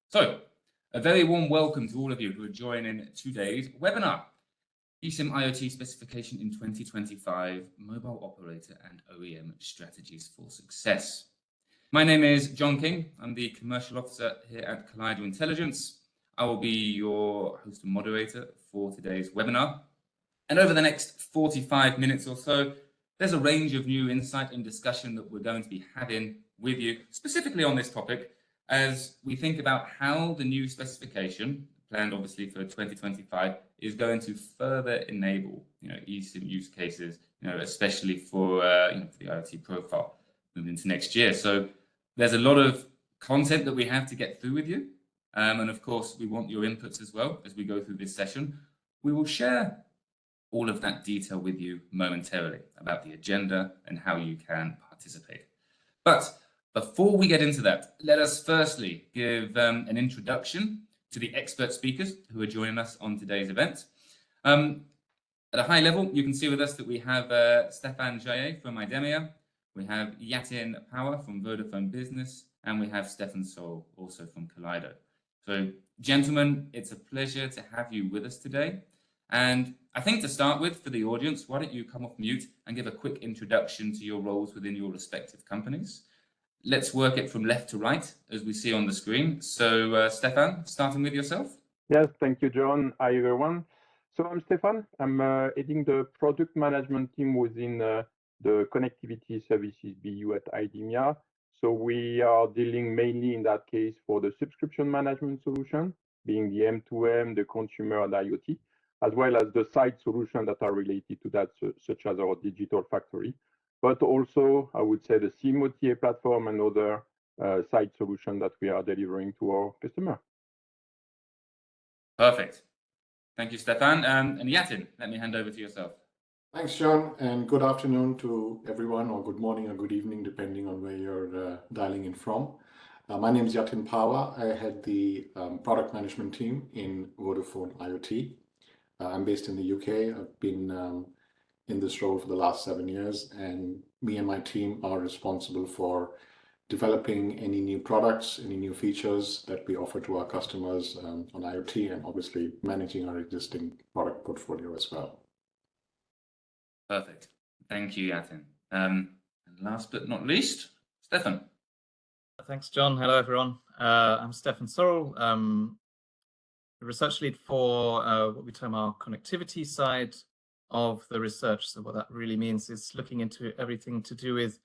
So, a very warm welcome to all of you who are joining today's webinar, eSIM IoT Specification in 2025, Mobile Operator and OEM Strategies for Success. My name is John King. I'm the Commercial Officer here at Kaleido Intelligence. I will be your host and moderator for today's webinar. And over the next 45 minutes or so, there's a range of new insight and discussion that we're going to be having with you, specifically on this topic, as we think about how the new specification, planned obviously for 2025, is going to further enable, eSIM use cases, especially for the IoT profile moving into next year. So there's a lot of content that we have to get through with you, and of course we want your inputs as well as we go through this session. We will share all of that detail with you momentarily about the agenda and how you can participate. But before we get into that, let us firstly give an introduction to the expert speakers who are joining us on today's event. At a high level, you can see with us that we have Stephane Jayet from IDEMIA, we have Yatin Pahwa from Vodafone Business, and we have Steffen Sorrell also from Kaleido. So, gentlemen, it's a pleasure to have you with us today. And I think to start with, for the audience, why don't you come off mute and give a quick introduction to your roles within your respective companies. Let's work it from left to right, as we see on the screen. So, Stephane, starting with yourself. Yes, thank you, John. Hi, everyone. So I'm Stephane. I'm heading the product management team within the connectivity services BU at IDEMIA. So we are dealing mainly in that case for the subscription management solution, being the M2M, the consumer and IoT, as well as the side solutions that are related to that, such as our digital factory. But also, I would say the SIM OTA platform and other side solutions that we are delivering to our customer. Perfect. Thank you, Stephane. And Yatin, let me hand over to yourself. Thanks, John, and good afternoon to everyone, or good morning or good evening, depending on where you're dialing in from. My name is Yatin Pahwa. I head the product management team in Vodafone IoT. I'm based in the UK. I've been in this role for the last 7 years, and me and my team are responsible for developing any new products, any new features that we offer to our customers on IoT, and obviously managing our existing product portfolio as well. Perfect. Thank you, Yatin. And last but not least, Steffen. Thanks, John. Hello, everyone. I'm Steffen Sorrell, the research lead for what we term our connectivity side of the research. So what that really means is looking into everything to do with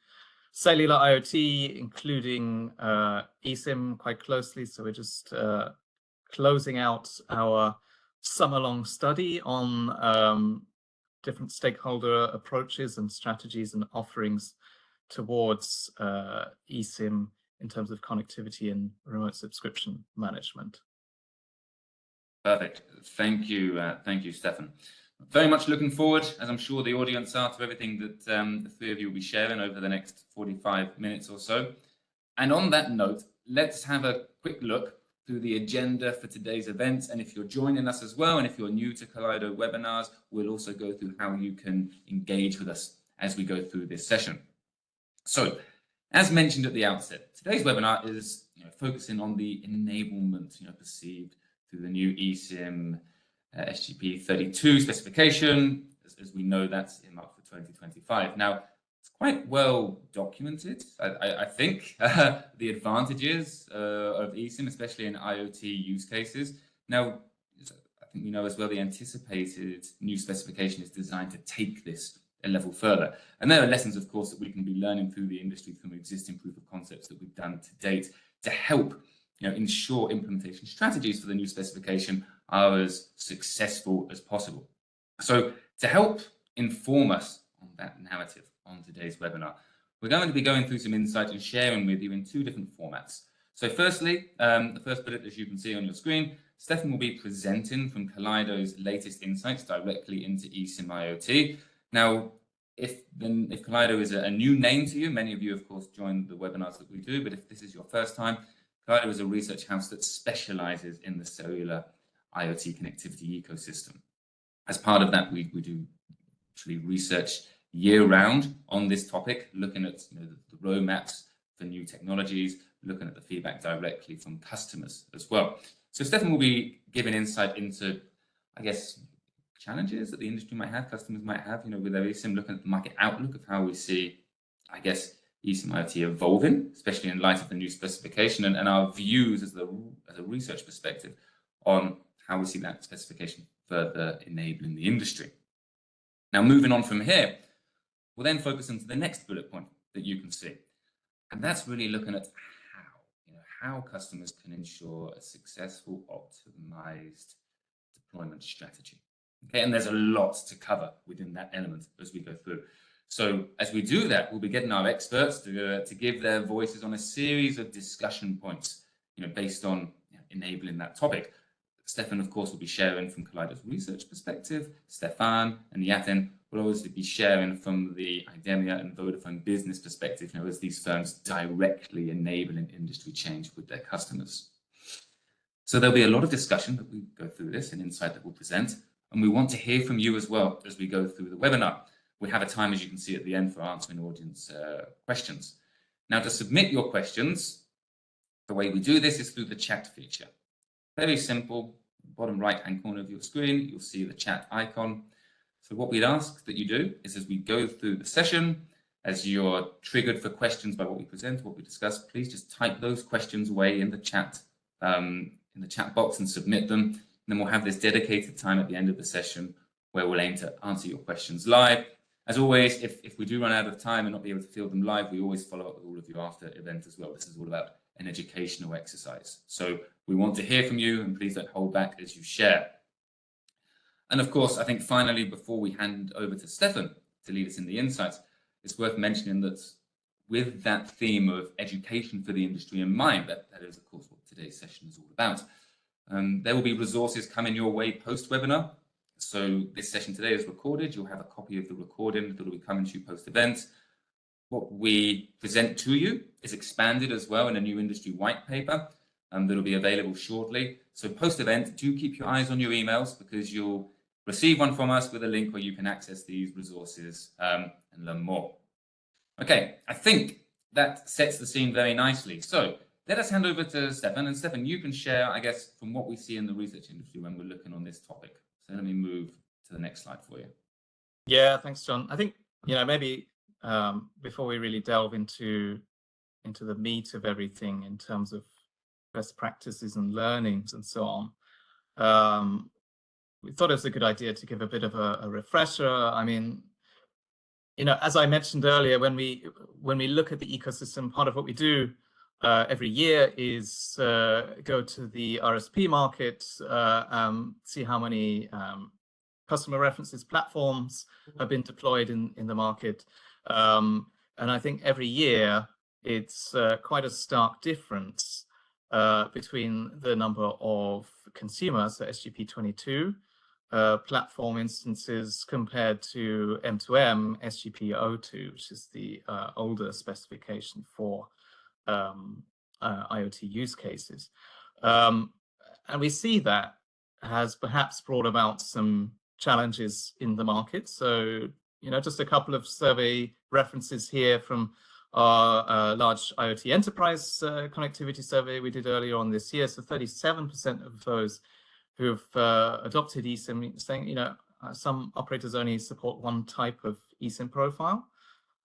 cellular IoT, including eSIM quite closely. So we're just closing out our summer-long study on different stakeholder approaches and strategies and offerings towards eSIM in terms of connectivity and remote subscription management. Perfect. Thank you, Steffen. Very much looking forward, as I'm sure the audience are, to everything that the three of you will be sharing over the next 45 minutes or so. And on that note, let's have a quick look through the agenda for today's event. And if you're joining us as well, and if you're new to Kaleido webinars, we'll also go through how you can engage with us as we go through this session. So, as mentioned at the outset, today's webinar is focusing on the enablement perceived through the new eSIM SGP 32 specification. As we know, that's earmarked for 2025. Now, it's quite well documented, I think, the advantages of eSIM, especially in IoT use cases. Now, I think we know as well the anticipated new specification is designed to take this a level further. And there are lessons, of course, that we can be learning through the industry from existing proof of concepts that we've done to date to help ensure implementation strategies for the new specification are as successful as possible. So to help inform us on that narrative on today's webinar, we're going to be going through some insight and sharing with you in two different formats. So firstly, the first bullet, as you can see on your screen, Steffen will be presenting from Kaleido's latest insights directly into eSIM IoT. Now, if Kaleido is a new name to you, many of you, of course, join the webinars that we do, but if this is your first time, Kaleido is a research house that specializes in the cellular IoT connectivity ecosystem. As part of that, we do actually research year-round on this topic, looking at the roadmaps for new technologies, looking at the feedback directly from customers as well. So Steffen will be giving insight into, I guess, challenges that the industry might have, customers might have, with their eSIM, looking at the market outlook of how we see, I guess, eSIM IoT evolving, especially in light of the new specification, and our views as a research perspective on how we see that specification further enabling the industry. Now, moving on from here, we'll then focus into the next bullet point that you can see, and that's really looking at how customers can ensure a successful, optimized deployment strategy. Okay, and there's a lot to cover within that element as we go through. So as we do that, we'll be getting our experts to give their voices on a series of discussion points, based on enabling that topic. Steffen, of course, will be sharing from Kaleido's research perspective. Stephane and Yatin will obviously be sharing from the IDEMIA and Vodafone Business perspective, as these firms directly enabling industry change with their customers. So there'll be a lot of discussion that we go through this and insight that we'll present. And we want to hear from you as well as we go through the webinar. We have a time, as you can see at the end, for answering audience questions. Now, to submit your questions, the way we do this is through the chat feature. Very simple. Bottom right-hand corner of your screen, you'll see the chat icon. So what we'd ask that you do is, as we go through the session, as you're triggered for questions by what we present, what we discuss, please just type those questions away in the chat box and submit them. And then we'll have this dedicated time at the end of the session where we'll aim to answer your questions live. As always, if we do run out of time and not be able to field them live, we always follow up with all of you after event as well. This is all about an educational exercise. So we want to hear from you, and please don't hold back as you share. And of course, I think finally, before we hand over to Steffen to lead us in the insights, it's worth mentioning that with that theme of education for the industry in mind, that is, of course, what today's session is all about. There will be resources coming your way post-webinar. So this session today is recorded. You'll have a copy of the recording that will be coming to you post-event. What we present to you is expanded as well in a new industry white paper that will be available shortly. So post-event, do keep your eyes on your emails, because you'll receive one from us with a link where you can access these resources and learn more. Okay, I think that sets the scene very nicely. So let us hand over to Steffen. And Steffen, you can share, I guess, from what we see in the research industry when we're looking on this topic. So let me move to the next slide for you. Yeah, thanks, John. I think, maybe before we really delve into the meat of everything in terms of best practices and learnings and so on, we thought it was a good idea to give a bit of a refresher. I mean, as I mentioned earlier, when we look at the ecosystem, part of what we do every year is go to the RSP market, see how many customer references platforms have been deployed in the market. And I think every year it's quite a stark difference between the number of consumers, so SGP22 platform instances, compared to M2M SGP02, which is the older specification for IoT use cases. And we see that has perhaps brought about some challenges in the market. So, just a couple of survey references here from our large IoT enterprise connectivity survey we did earlier on this year. So 37% of those who have adopted eSIM saying, some operators only support one type of eSIM profile.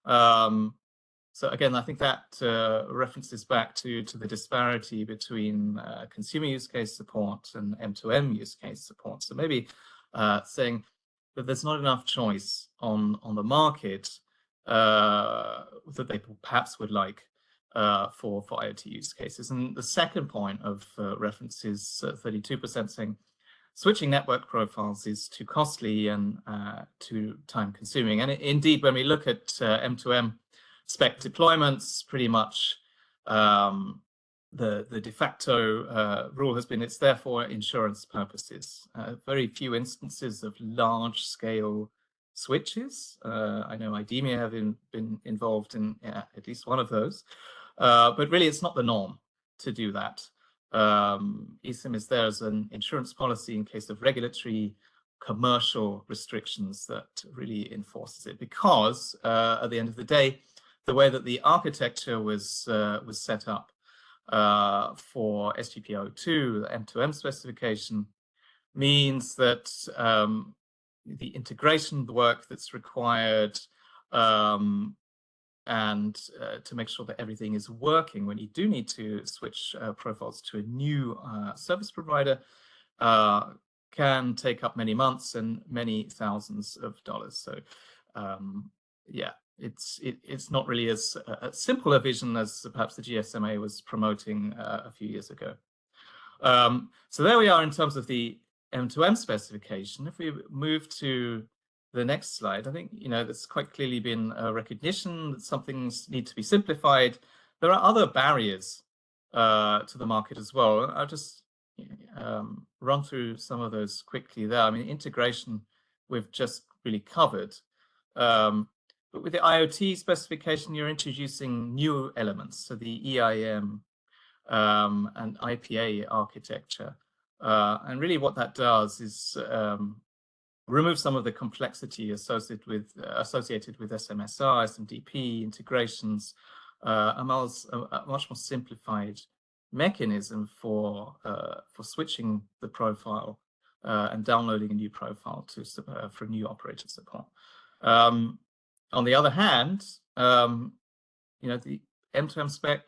So again, I think that references back to the disparity between consumer use case support and M2M use case support. So maybe saying that there's not enough choice on the market that they perhaps would like for IoT use cases. And the second point of reference is 32% saying switching network profiles is too costly and too time consuming. And indeed, when we look at M2M spec deployments, pretty much the de facto rule has been it's there for insurance purposes. Very few instances of large scale switches. I know IDEMIA have been involved in at least one of those, but really it's not the norm to do that. eSIM is there as an insurance policy in case of regulatory commercial restrictions that really enforces it, because at the end of the day, the way that the architecture was set up for SGPO2, the M2M specification, means that the integration work that's required and to make sure that everything is working when you do need to switch profiles to a new service provider can take up many months and many thousands of dollars. So yeah, it's not really as simple a vision as perhaps the GSMA was promoting a few years ago. So there we are in terms of the M2M specification. If we move to the next slide, I think, there's quite clearly been a recognition that some things need to be simplified. There are other barriers to the market as well. I'll just run through some of those quickly there. I mean, integration we've just really covered. But with the IoT specification, you're introducing new elements. So the EIM and IPA architecture. And really what that does is remove some of the complexity associated with SMSR, SMDP integrations, a much more simplified mechanism for switching the profile and downloading a new profile for new operator support. On the other hand, the M2M spec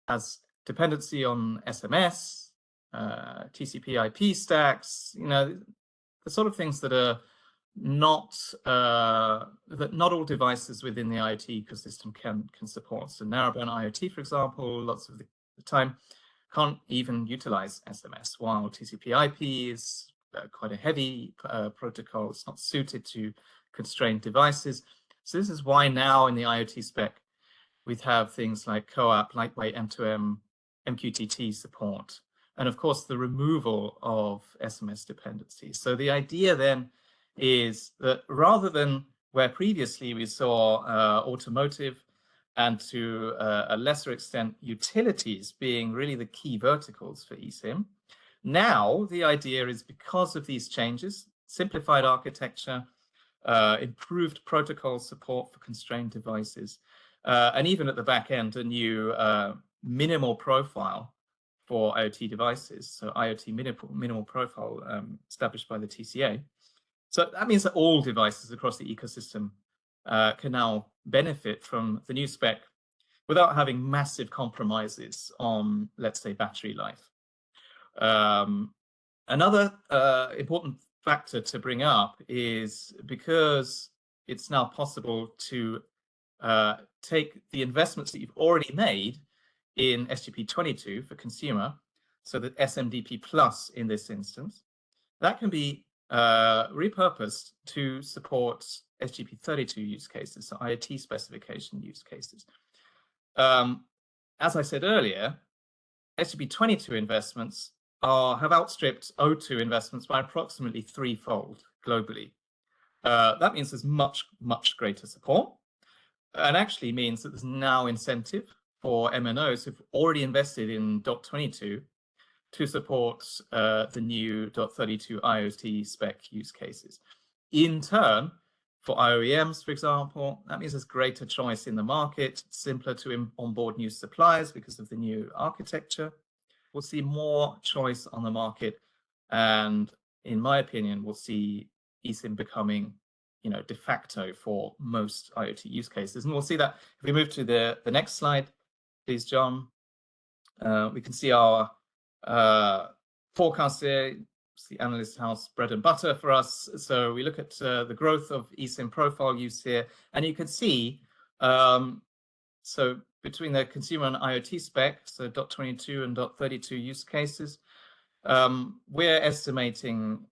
has dependency on SMS, TCP/IP stacks, the sort of things that are not all devices within the IoT ecosystem can support. So narrowband IoT, for example, lots of the time can't even utilize SMS, while TCP/IP is quite a heavy protocol. It's not suited to constrained devices. So this is why now in the IoT spec we have things like CoAP, lightweight M2M, MQTT support, and of course the removal of SMS dependencies. So the idea then is that rather than where previously we saw automotive and to a lesser extent utilities being really the key verticals for eSIM, now the idea is, because of these changes, simplified architecture, improved protocol support for constrained devices, and even at the back end, a new minimal profile for IoT devices, so IoT minimal profile established by the TCA. So that means that all devices across the ecosystem can now benefit from the new spec without having massive compromises on, let's say, battery life. Another important factor to bring up is because it's now possible to take the investments that you've already made in SGP22 for consumer, so that SMDP plus in this instance, that can be repurposed to support SGP32 use cases, so IoT specification use cases. As I said earlier, SGP22 investments have outstripped O2 investments by approximately threefold globally. That means there's much, much greater support, and actually means that there's now incentive for MNOs who've already invested in .22 to support the new .32 IoT spec use cases. In turn, for OEMs, for example, that means there's greater choice in the market, simpler to onboard new suppliers because of the new architecture. We'll see more choice on the market, and in my opinion, we'll see eSIM becoming, de facto for most IoT use cases. And we'll see that if we move to the next slide, please, John. We can see our forecast here. It's the analyst house bread and butter for us. So we look at the growth of eSIM profile use here, and you can see, so between the consumer and IoT spec, so .22 and .32 use cases, we're estimating,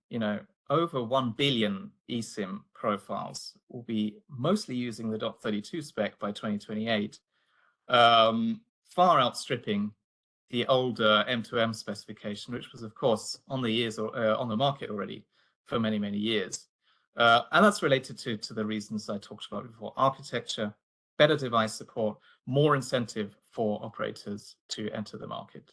over 1 billion eSIM profiles will be mostly using the .32 spec by 2028, far outstripping the older M2M specification, which was, of course, on the market already for many, many years. And that's related to the reasons I talked about before: architecture, better device support, more incentive for operators to enter the market.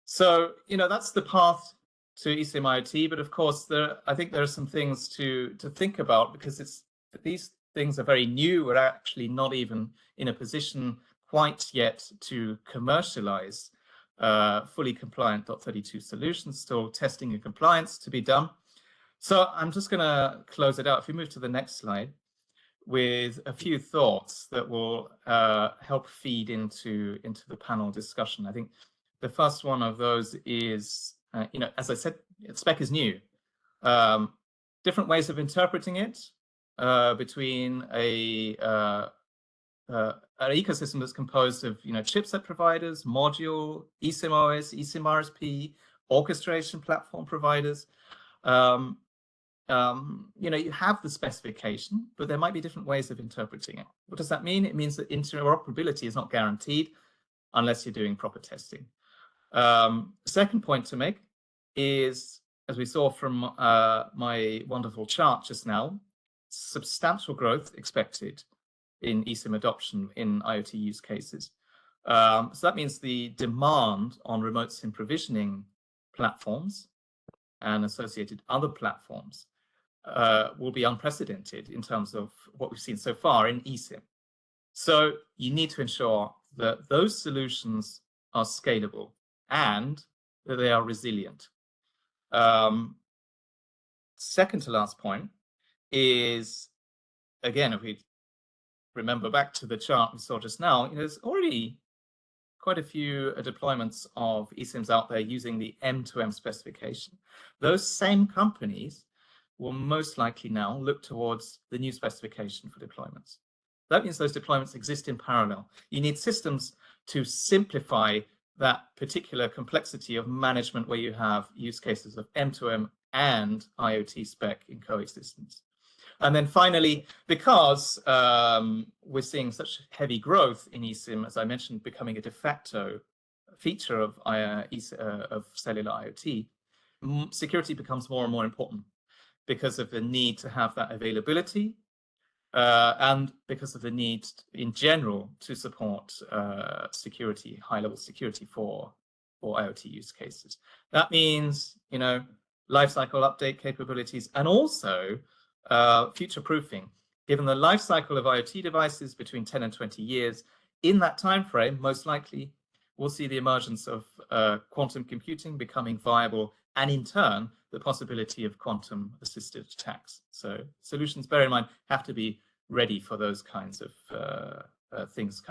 So, that's the path to eSIM IoT. But of course, I think there are some things to think about, because these things are very new. We're actually not even in a position quite yet to commercialize fully compliant .32 solutions, still testing and compliance to be done. So I'm just going to close it out. If we move to the next slide, with a few thoughts that will help feed into the panel discussion. I think the first one of those is, as I said, spec is new. Different ways of interpreting it between an ecosystem that's composed of chipset providers, module, eSIM OS, eSIM RSP, orchestration platform providers. You have the specification, but there might be different ways of interpreting it. What does that mean? It means that interoperability is not guaranteed unless you're doing proper testing. Second point to make is, as we saw from my wonderful chart just now, substantial growth expected in eSIM adoption in IoT use cases. So that means the demand on remote SIM provisioning platforms and associated other platforms will be unprecedented in terms of what we've seen so far in eSIM. So you need to ensure that those solutions are scalable and that they are resilient. Second to last point is, again, if we remember back to the chart we saw just now, there's already quite a few deployments of eSIMs out there using the M2M specification. Those same companies will most likely now look towards the new specification for deployments. That means those deployments exist in parallel. You need systems to simplify that particular complexity of management where you have use cases of M2M and IoT spec in coexistence. And then finally, because we're seeing such heavy growth in eSIM, as I mentioned, becoming a de facto feature of cellular IoT, security becomes more and more important because of the need to have that availability and because of the need in general to support security, high-level security for IoT use cases. That means, lifecycle update capabilities and also future-proofing. Given the life cycle of IoT devices between 10 and 20 years, in that time frame, most likely, we'll see the emergence of quantum computing becoming viable, and in turn, the possibility of quantum-assisted attacks. So solutions, bear in mind, have to be ready for those kinds of things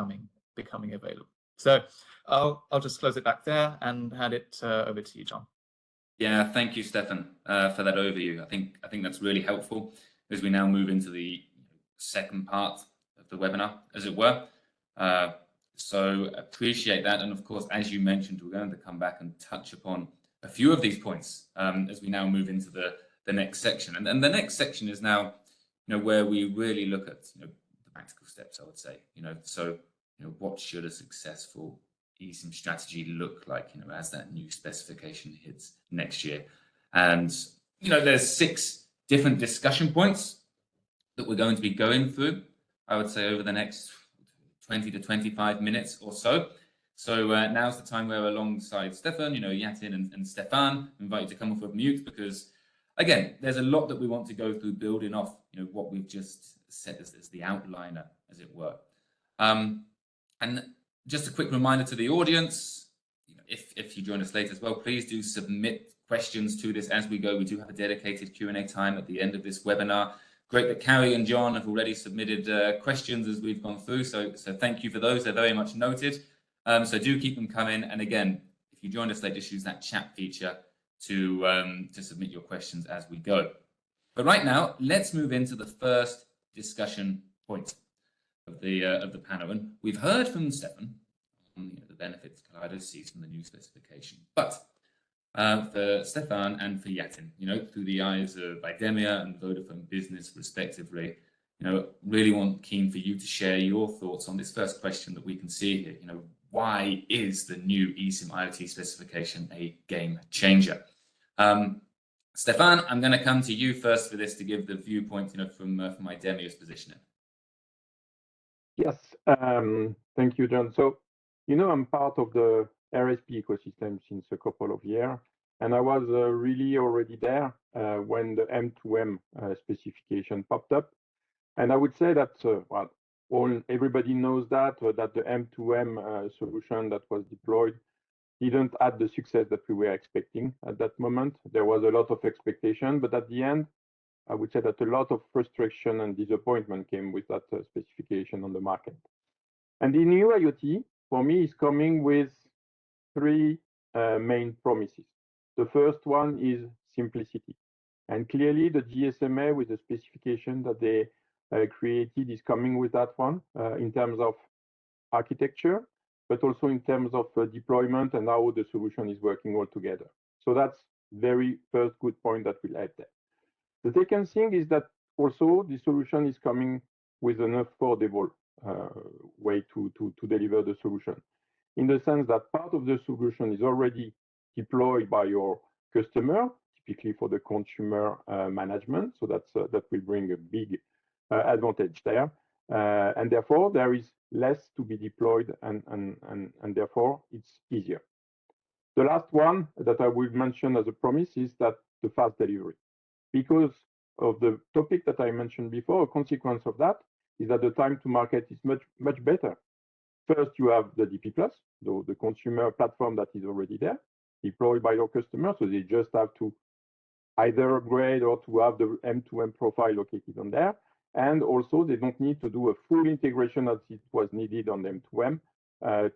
becoming available. So I'll just close it back there and hand it over to you, John. Yeah, thank you, Steffen, for that overview. I think that's really helpful as we now move into the second part of the webinar, as it were. So appreciate that. And of course, as you mentioned, we're going to come back and touch upon a few of these points as we now move into the next section. And the next section is now, where we really look at, the practical steps, I would say. So what should a successful eSIM strategy look like, as that new specification hits next year? And, there's 6 different discussion points that we're going to be going through, I would say, over the next 20 to 25 minutes or so. So now's the time where, alongside Steffen, Yatin and Stephane, I invite you to come off of mute because, again, there's a lot that we want to go through building off, what we've just said as the outliner, as it were. And just a quick reminder to the audience, if you join us late as well, please do submit questions to this as we go. We do have a dedicated Q&A time at the end of this webinar. Great that Carrie and John have already submitted questions as we've gone through. So thank you for those. They're very much noted. So do keep them coming. And again, if you joined us late, just use that chat feature to submit your questions as we go. But right now, let's move into the first discussion point of the panel. And we've heard from Steffen on the benefits Kaleido sees from the new specification. But for Stephane and for Yatin, through the eyes of IDEMIA and Vodafone Business, respectively, really keen for you to share your thoughts on this first question that we can see here. Why is the new eSIM IoT specification a game changer? Stephane, I'm going to come to you first for this to give the viewpoint, from IDEMIA's positioning. Yes, thank you, John. So, I'm part of the RSP ecosystem since a couple of years, and I was really already there when the M2M specification popped up. And I would say that, everybody knows that the M2M solution that was deployed didn't have the success that we were expecting at that moment. There was a lot of expectation, but at the end, I would say that a lot of frustration and disappointment came with that specification on the market. And the new IoT, for me, is coming with three main promises. The first one is simplicity. And clearly, the GSMA with the specification that they created is coming with that one in terms of architecture, but also in terms of deployment and how the solution is working all together. So that's very first good point that we'll add there. The second thing is that also the solution is coming with an affordable way to deliver the solution, in the sense that part of the solution is already deployed by your customer, typically for the consumer management. So that will bring a big advantage there. And therefore, there is less to be deployed, and therefore, it's easier. The last one that I will mention as a promise is that the fast delivery. Because of the topic that I mentioned before, a consequence of that is that the time to market is much better. First, you have the DP+, the consumer platform that is already there, deployed by your customer, so they just have to either upgrade or to have the M2M profile located on there. And also, they don't need to do a full integration as it was needed on M2M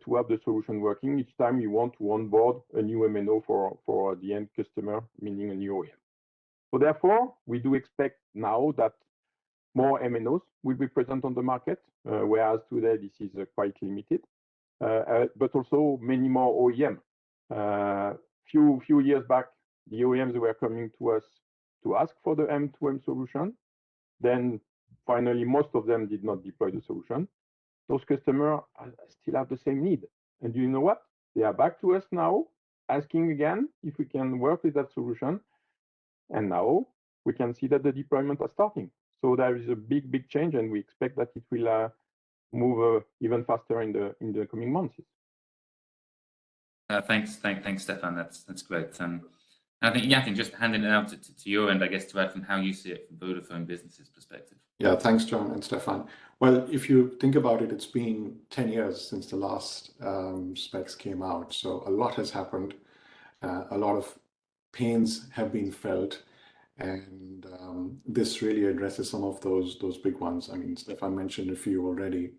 to have the solution working each time you want to onboard a new MNO for the end customer, meaning a new OEM. So therefore, we do expect now that more MNOs will be present on the market, whereas today this is quite limited, but also many more OEM. Few years back, the OEMs were coming to us to ask for the M2M solution. Then finally, most of them did not deploy the solution. Those customers still have the same need. And you know what? They are back to us now, asking again if we can work with that solution. And now we can see that the deployment are starting. So there is a big change, and we expect that it will move even faster in the coming months. Thanks, Stephane. That's great. I think, Yatin, just handing it out to your end, I guess, to add from how you see it from Vodafone Business's perspective. Yeah, thanks, John and Stephane. Well, if you think about it, it's been 10 years since the last specs came out. So a lot has happened. A lot of pains have been felt. And this really addresses some of those big ones. I mean, Stephane mentioned a few already.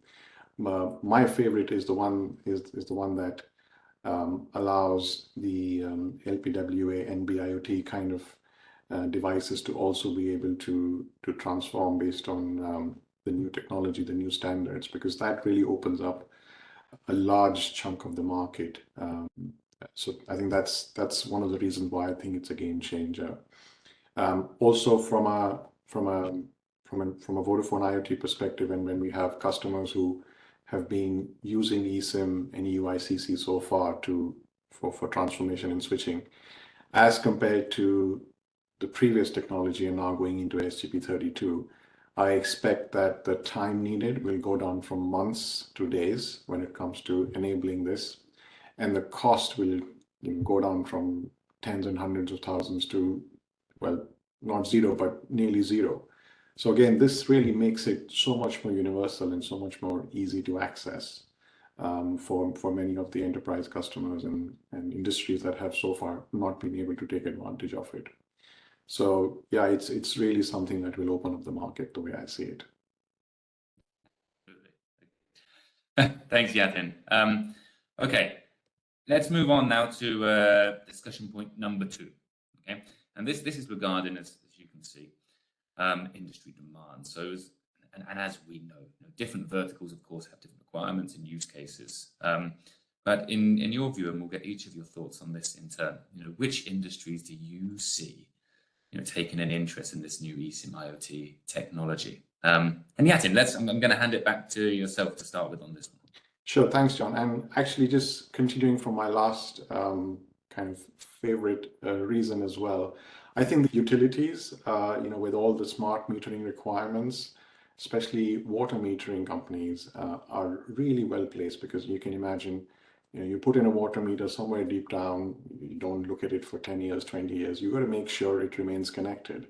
My favorite is the one that allows the LPWA and NB-IoT kind of devices to also be able to transform based on the new technology, the new standards, because that really opens up a large chunk of the market. So I think that's one of the reasons why I think it's a game changer. Also from a Vodafone IoT perspective, and when we have customers who have been using eSIM and EUICC so far for transformation and switching, as compared to the previous technology and now going into SGP32, I expect that the time needed will go down from months to days when it comes to enabling this, and the cost will go down from tens and hundreds of thousands to, well, not zero, but nearly zero. So again, this really makes it so much more universal and so much more easy to access for many of the enterprise customers and industries that have so far not been able to take advantage of it. So yeah, it's really something that will open up the market the way I see it. Thanks, Yatin. Okay, let's move on now to discussion point number 2. Okay, and this is regarding, as you can see, industry demand. So, and as we know, different verticals, of course, have different requirements and use cases. But in your view, and we'll get each of your thoughts on this in turn, which industries do you see, taking an interest in this new eSIM IoT technology? And Yatin, I'm going to hand it back to yourself to start with on this one. Sure, thanks, John. And actually, just continuing from my last kind of favorite reason as well, I think the utilities, with all the smart metering requirements, especially water metering companies, are really well placed, because you can imagine, you put in a water meter somewhere deep down, you don't look at it for 10 years, 20 years, you got to make sure it remains connected.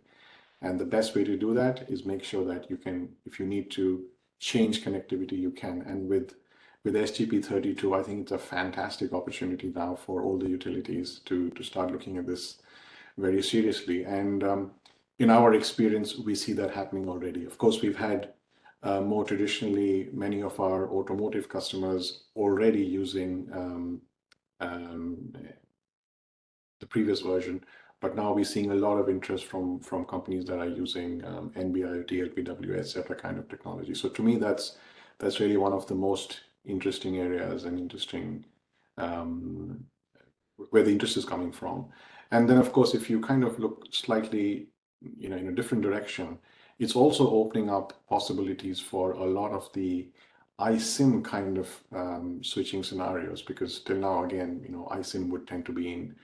And the best way to do that is make sure that you can, if you need to change connectivity, you can. And with SGP32, I think it's a fantastic opportunity now for all the utilities to start looking at this very seriously. And in our experience, we see that happening already. Of course, we've had more traditionally, many of our automotive customers already using the previous version, but now we're seeing a lot of interest from companies that are using NB-IoT, LPW, etc. kind of technology. So to me, that's really one of the most interesting areas and interesting where the interest is coming from. And then, of course, if you kind of look slightly, in a different direction, it's also opening up possibilities for a lot of the eSIM kind of switching scenarios, because till now, again, eSIM would tend to be in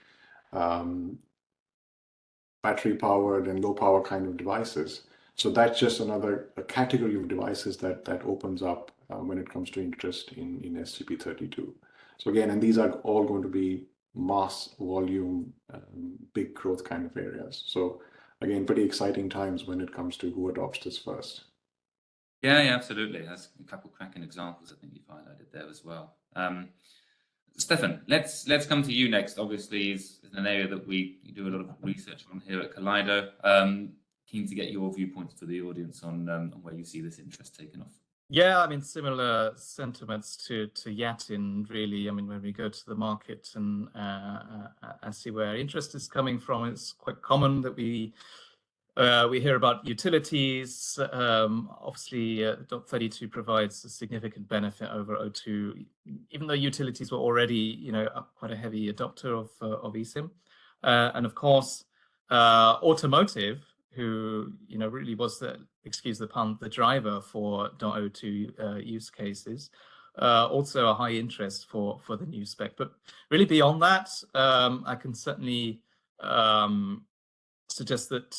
battery powered and low power kind of devices. So that's just another category of devices that opens up when it comes to interest in SGP32. So again, and these are all going to be mass volume, big growth kind of areas. So again, pretty exciting times when it comes to who adopts this first. Yeah, absolutely. That's a couple of cracking examples I think you've highlighted there as well. Steffen, let's come to you next. Obviously, is an area that we do a lot of research on here at Kaleido. Keen to get your viewpoints for the audience on where you see this interest taken off. Yeah, I mean, similar sentiments to Yatin, really. I mean, when we go to the market and see where interest is coming from, it's quite common that we hear about utilities. Obviously, .32 provides a significant benefit over O2, even though utilities were already, quite a heavy adopter of eSIM. And of course, automotive, who really was excuse the pun, the driver for .02 use cases. Also a high interest for the new spec. But really beyond that, I can certainly suggest that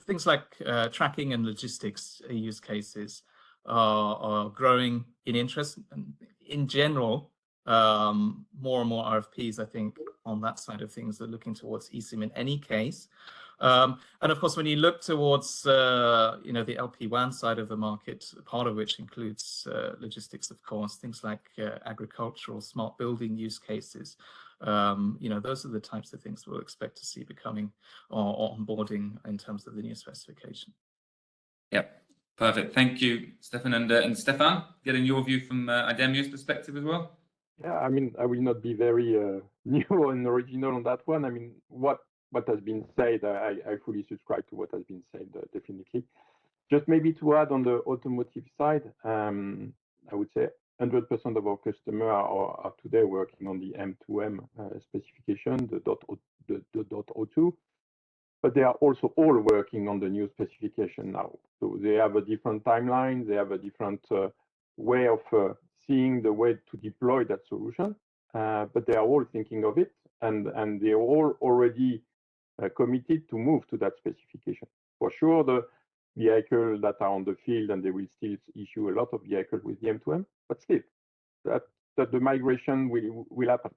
things like tracking and logistics use cases are growing in interest. And in general, more and more RFPs, I think, on that side of things are looking towards eSIM in any case. And of course, when you look towards the LP1 side of the market, part of which includes logistics, of course, things like agricultural, smart building use cases, those are the types of things we'll expect to see becoming or onboarding in terms of the new specification. Yeah, perfect. Thank you, Steffen. And Stephane, getting your view from IDEMIA's perspective as well. Yeah, I mean, I will not be very new and original on that one. I mean, what has been said, I fully subscribe to what has been said, definitely. Just maybe to add on the automotive side, I would say 100% of our customers are today working on the M2M specification, the .02, but they are also all working on the new specification now. So they have a different timeline, they have a different way of seeing the way to deploy that solution, but they are all thinking of it, and they are all already committed to move to that specification. For sure, the vehicles that are on the field, and they will still issue a lot of vehicles with the M2M, but still, that the migration will happen.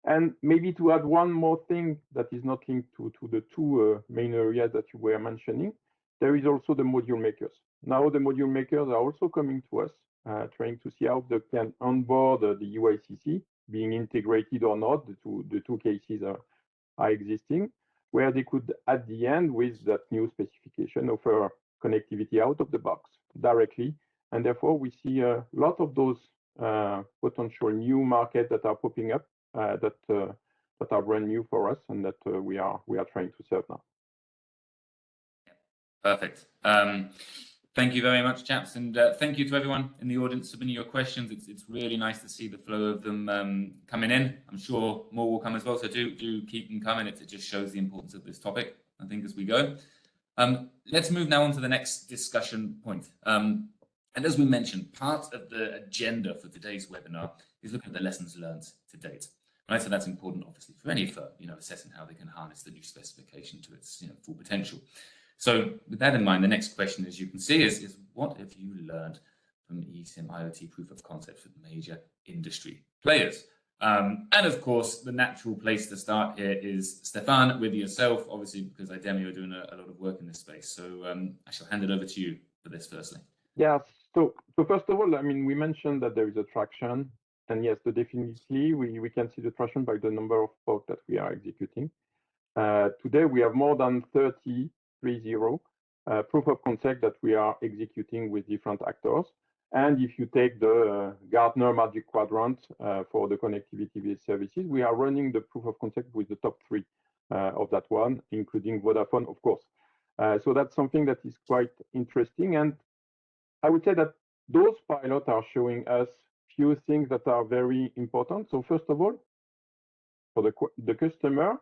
And maybe to add one more thing that is not linked to the two main areas that you were mentioning, there is also the module makers. Now the module makers are also coming to us, trying to see how they can onboard the UICC, being integrated or not. The two cases are existing, where they could, at the end, with that new specification, offer connectivity out of the box directly. And therefore, we see a lot of those potential new markets that are popping up that are brand new for us, and that we are trying to serve now. Perfect. Thank you very much, chaps, and thank you to everyone in the audience submitting your questions. It's really nice to see the flow of them coming in. I'm sure more will come as well, so do keep them coming. It just shows the importance of this topic, I think, as we go. Let's move now on to the next discussion point. And as we mentioned, part of the agenda for today's webinar is looking at the lessons learned to date. Right, so that's important, obviously, for any firm, assessing how they can harness the new specification to its full potential. So with that in mind, the next question, as you can see, is what have you learned from eSIM IoT proof of concept for major industry players? And of course, the natural place to start here is Stephane, with yourself, obviously, because IDEMIA are doing a lot of work in this space. So I shall hand it over to you for this firstly. Yes, So first of all, I mean, we mentioned that there is a traction, and yes, definitely we can see the traction by the number of POC that we are executing. Today, we have more than 30 proof of concept that we are executing with different actors. And if you take the Gartner Magic Quadrant for the connectivity-based services, we are running the proof of concept with the top 3 of that one, including Vodafone, of course. So that's something that is quite interesting. And I would say that those pilots are showing us few things that are very important. So first of all, for the customer,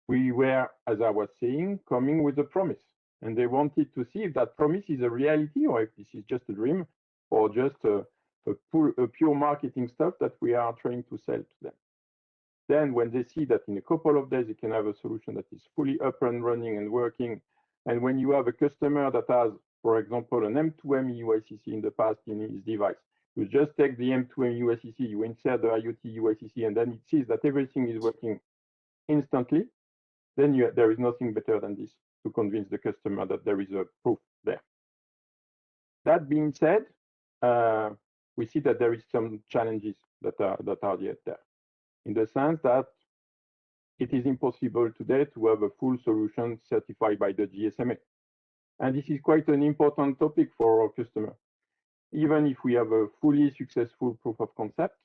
we were, as I was saying, coming with a promise. And they wanted to see if that promise is a reality or if this is just a dream or just a pure marketing stuff that we are trying to sell to them. Then when they see that in a couple of days, you can have a solution that is fully up and running and working. And when you have a customer that has, for example, an M2M UICC in the past in his device, you just take the M2M UICC, you insert the IoT UICC, and then it sees that everything is working instantly, then there is nothing better than this to convince the customer that there is a proof there. That being said, we see that there is some challenges that are yet there, in the sense that it is impossible today to have a full solution certified by the GSMA. And this is quite an important topic for our customer. Even if we have a fully successful proof of concept,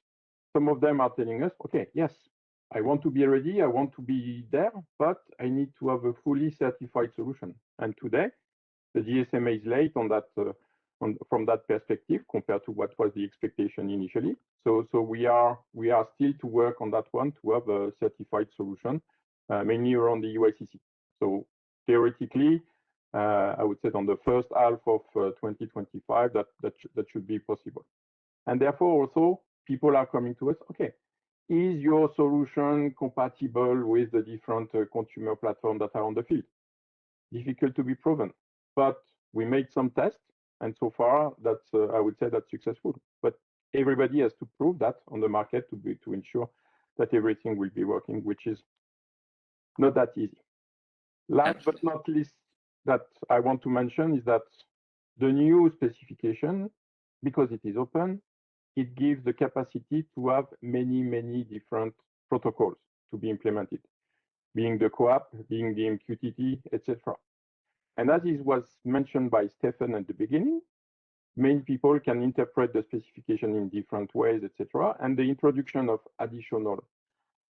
some of them are telling us, okay, yes, I want to be ready, I want to be there, but I need to have a fully certified solution. And today, the GSMA is late on that, from that perspective compared to what was the expectation initially. So we are still to work on that one to have a certified solution, mainly around the UICC. So theoretically, I would say on the first half of 2025, that should be possible. And therefore, also, people are coming to us, okay, is your solution compatible with the different consumer platforms that are on the field? Difficult to be proven, but we made some tests, and so far, that's I would say that's successful. But everybody has to prove that on the market to ensure that everything will be working, which is not that easy. Last but not least, that I want to mention is that the new specification, because it is open, it gives the capacity to have many different protocols to be implemented, being the CoAP, being the MQTT, etc. And as it was mentioned by Steffen at the beginning, many people can interpret the specification in different ways, etc. And the introduction of additional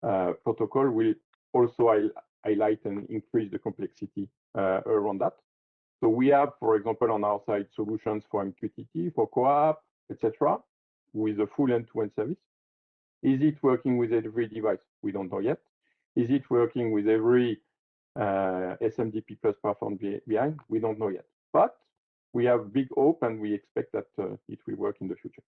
protocol will also highlight and increase the complexity around that. So we have, for example, on our side, solutions for MQTT, for CoAP, etc., with a full end-to-end service. Is it working with every device? We don't know yet. Is it working with every SMDP plus platform behind? We don't know yet. But we have big hope and we expect that it will work in the future.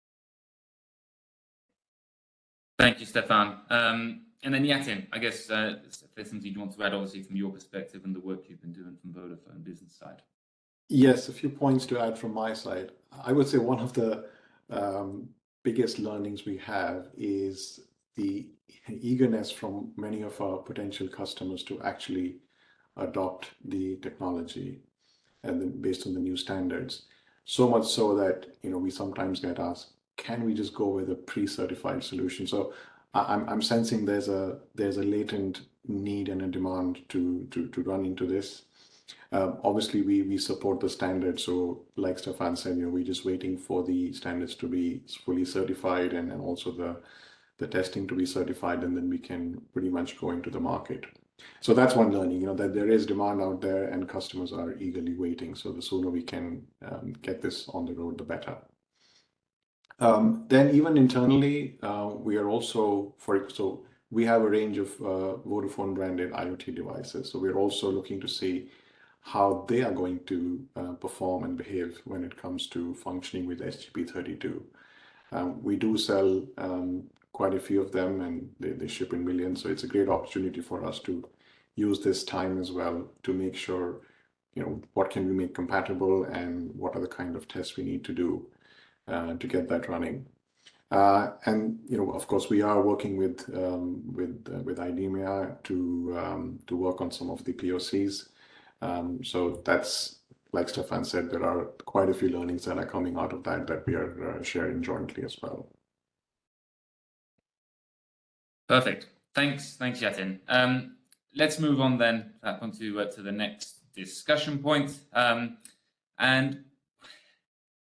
Thank you, Stephane. And then Yatin, I guess there's something you want to add, obviously, from your perspective and the work you've been doing from Vodafone Business side. Yes, a few points to add from my side. I would say one of the biggest learnings we have is the eagerness from many of our potential customers to actually adopt the technology and then based on the new standards. So much so that we sometimes get asked, can we just go with a pre-certified solution? So I'm sensing there's a latent need and a demand to run into this. Obviously, we support the standards. So like Stephane said, we're just waiting for the standards to be fully certified and also the testing to be certified, and then we can pretty much go into the market. So that's one learning, that there is demand out there and customers are eagerly waiting. So the sooner we can get this on the road, the better. Then even internally, we are also, so we have a range of Vodafone branded IoT devices. So we're also looking to see how they are going to perform and behave when it comes to functioning with SGP32. We do sell quite a few of them and they ship in millions. So it's a great opportunity for us to use this time as well to make sure, what can we make compatible and what are the kind of tests we need to do to get that running. And of course, we are working with IDEMIA to work on some of the POCs. So that's like Stephane said, there are quite a few learnings that are coming out of that we are sharing jointly as well. Perfect. Thanks, Yatin. Let's move on then on to the next discussion point. And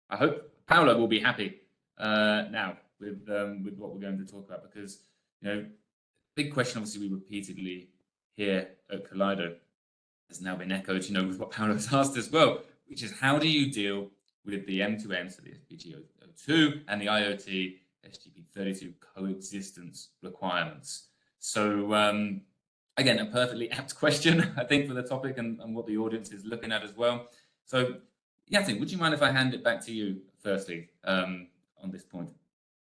I hope Paolo will be happy now with what we're going to talk about, because big question obviously we repeatedly hear at Kaleido has now been echoed, with what Paolo has asked as well, which is how do you deal with the M2M, so the SPG02 and the IoT SGP32 coexistence requirements? So again, a perfectly apt question, I think, for the topic and what the audience is looking at as well. So Yatin, would you mind if I hand it back to you firstly on this point?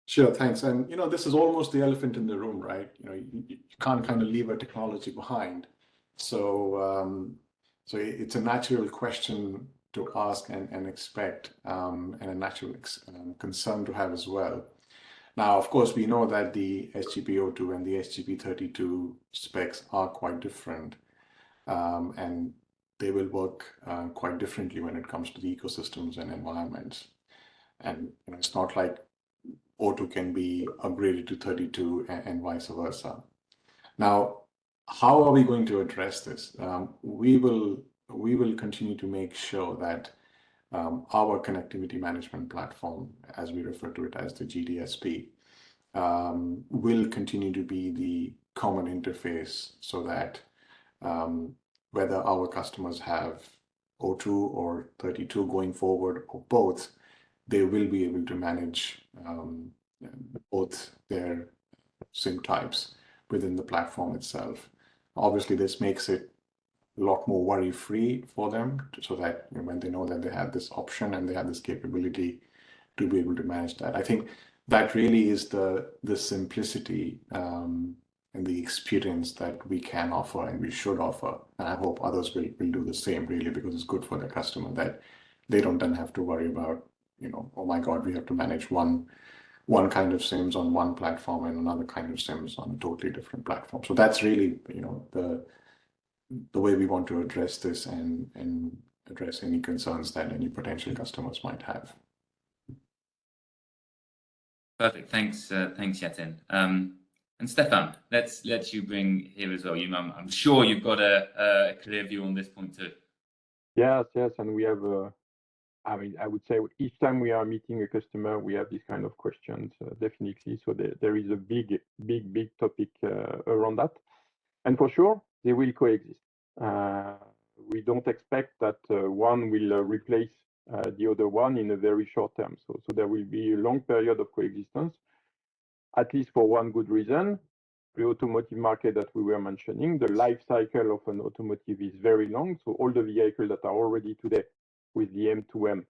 Sure, thanks. And this is almost the elephant in the room, right? You can't kind of leave a technology behind. So so it's a natural question to ask and expect, and a natural concern to have as well. Now, of course, we know that the SGP02 and the SGP32 specs are quite different, and they will work quite differently when it comes to the ecosystems and environments. And it's not like O2 can be upgraded to 32 and vice versa. Now, how are we going to address this? We will continue to make sure that our connectivity management platform, as we refer to it as the GDSP, will continue to be the common interface, so that whether our customers have O2 or 32 going forward or both, they will be able to manage both their SIM types within the platform itself. Obviously, this makes it a lot more worry-free for them, so that when they know that they have this option and they have this capability to be able to manage that. I think that really is the simplicity and the experience that we can offer and we should offer. And I hope others will do the same, really, because it's good for the customer that they don't then have to worry about, oh my God, we have to manage one kind of SIMs on one platform and another kind of SIMs on a totally different platform. So that's really, the way we want to address this and address any concerns that any potential customers might have. Perfect. Thanks, Yatin. And Stephane, let's let you bring here as well. I'm sure you've got a clear view on this point too. Yes, and we have I would say each time we are meeting a customer, we have these kind of questions, definitely. So there is a big topic around that. And for sure, they will coexist. We don't expect that one will replace the other one in a very short term. So there will be a long period of coexistence, at least for one good reason. The automotive market that we were mentioning, the life cycle of an automotive is very long. So all the vehicles that are already today with the M2M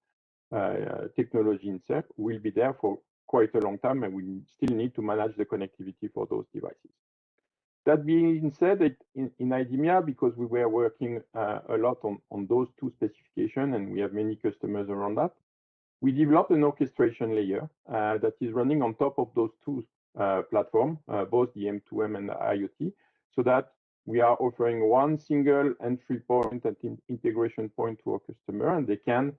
technology itself will be there for quite a long time, and we still need to manage the connectivity for those devices. That being said, in IDEMIA, because we were working a lot on those two specifications, and we have many customers around that, we developed an orchestration layer that is running on top of those two platforms, both the M2M and the IoT, so that we are offering one single entry point and integration point to our customer, and they can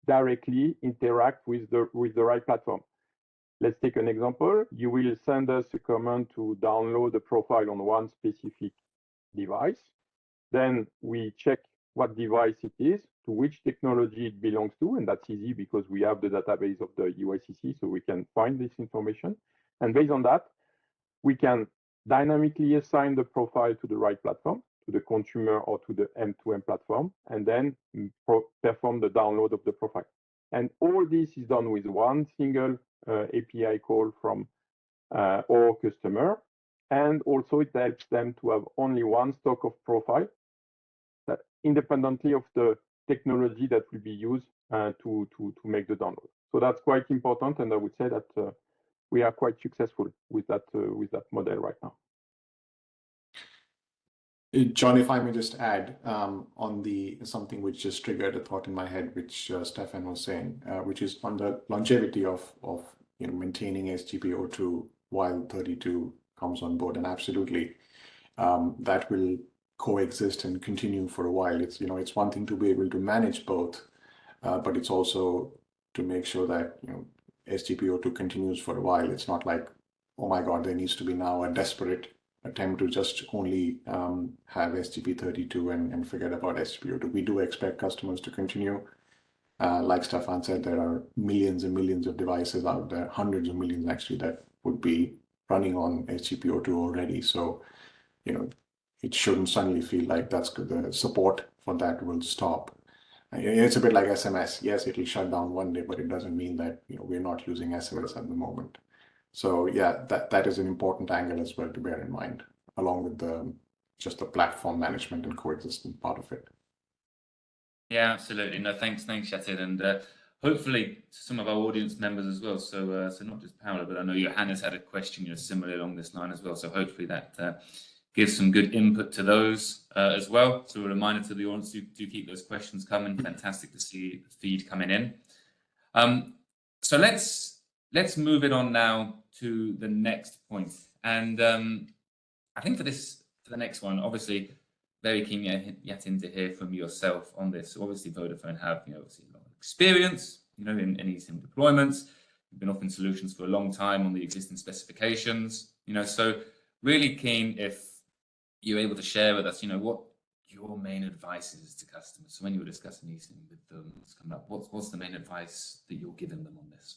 directly interact with the right platform. Let's take an example. You will send us a command to download a profile on one specific device. Then we check what device it is, to which technology it belongs to, and that's easy because we have the database of the UICC, so we can find this information. And based on that, we can dynamically assign the profile to the right platform, to the consumer or to the M2M platform, and then perform the download of the profile. And all this is done with one single API call from our customer. And also it helps them to have only one stock of profile that independently of the technology that will be used to make the download. So that's quite important, and I would say that we are quite successful with that model right now. John, if I may just add on something which just triggered a thought in my head, which Stephane was saying, which is on the longevity of maintaining SGP02 while 32 comes on board, and absolutely that will coexist and continue for a while. It's, it's one thing to be able to manage both, but it's also to make sure that, SGPO2 continues for a while. It's not like, oh my God, there needs to be now a desperate attempt to just only have SGP32 and forget about SGPO2. We do expect customers to continue. Like Stephane said, there are millions and millions of devices out there, hundreds of millions actually, that would be running on SGPO2 already. So, it shouldn't suddenly feel like the support for that will stop. It's a bit like SMS. Yes, it'll shut down one day, but it doesn't mean that we're not using SMS at the moment. So yeah, that is an important angle as well to bear in mind, along with just the platform management and coexistence part of it. Yeah, absolutely. No, thanks, Yatin, and hopefully some of our audience members as well. So not just Paola, but I know Johannes had a question similarly along this line as well. So hopefully that gives some good input to those as well. So a reminder to the audience, do keep those questions coming. Fantastic to see the feed coming in. So let's move it on now to the next point. And I think for the next one, obviously, very keen, Yatin, to hear from yourself on this. Obviously, Vodafone have, obviously a lot of experience, in eSIM deployments. You've been offering solutions for a long time on the existing specifications, so really keen if you're able to share with us, what your main advice is to customers. So when you were discussing eSIM with them, it's coming up, what's the main advice that you're giving them on this?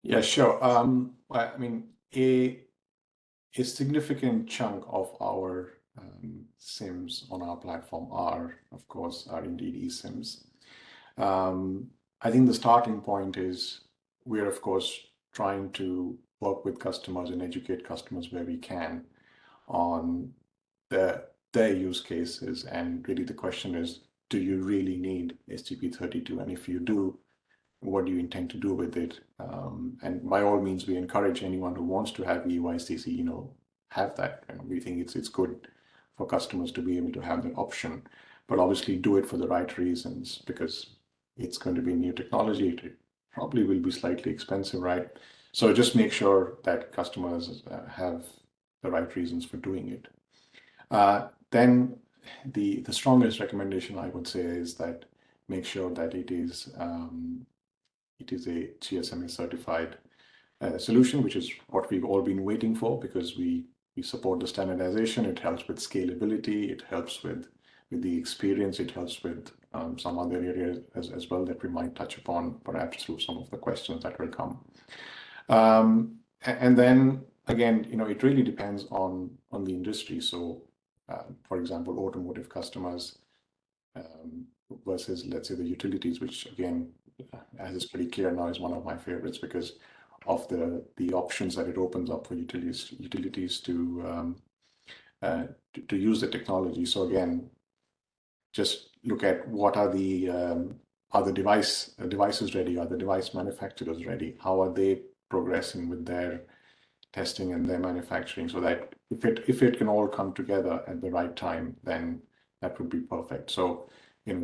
Yeah, sure. I mean, a significant chunk of our SIMs on our platform are indeed eSIMs. I think the starting point is we're of course trying to work with customers and educate customers where we can on their use cases, and really the question is, do you really need SGP32? And if you do, what do you intend to do with it? And by all means, we encourage anyone who wants to have EUICC, have that. And we think it's good for customers to be able to have that option, but obviously do it for the right reasons, because it's going to be new technology. It probably will be slightly expensive, right? So just make sure that customers have the right reasons for doing it. Then the strongest recommendation I would say is that make sure that it is a GSMA certified solution, which is what we've all been waiting for, because we support the standardization. It helps with scalability. It helps with the experience. It helps with some other areas as well that we might touch upon, perhaps through some of the questions that will come. And then again, it really depends on the industry. So, for example, automotive customers versus, let's say, the utilities, which again, as is pretty clear now, is one of my favorites because of the options that it opens up for utilities to use the technology. So again, just look at what are the devices ready? Are the device manufacturers ready? How are they progressing with their testing and their manufacturing, so that if it can all come together at the right time, then that would be perfect. So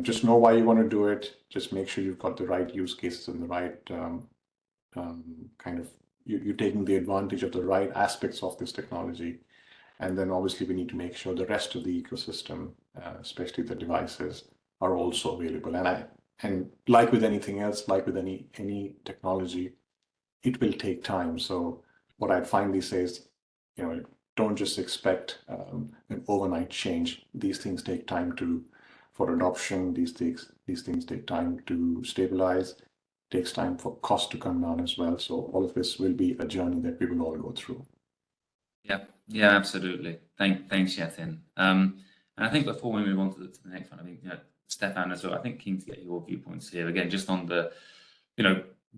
just know why you want to do it. Just make sure you've got the right use cases and the right kind of you're taking the advantage of the right aspects of this technology. And then obviously we need to make sure the rest of the ecosystem, especially the devices, are also available. And like with anything else, like with any technology, it will take time. So what I'd finally say is, don't just expect an overnight change. These things take time for adoption. These things take time to stabilize. It takes time for cost to come down as well. So all of this will be a journey that we will all go through. Yeah, absolutely. Thanks, Yatin. And I think before we move on to the next one, I think Stephane as well, I think keen to get your viewpoints here again, just on the,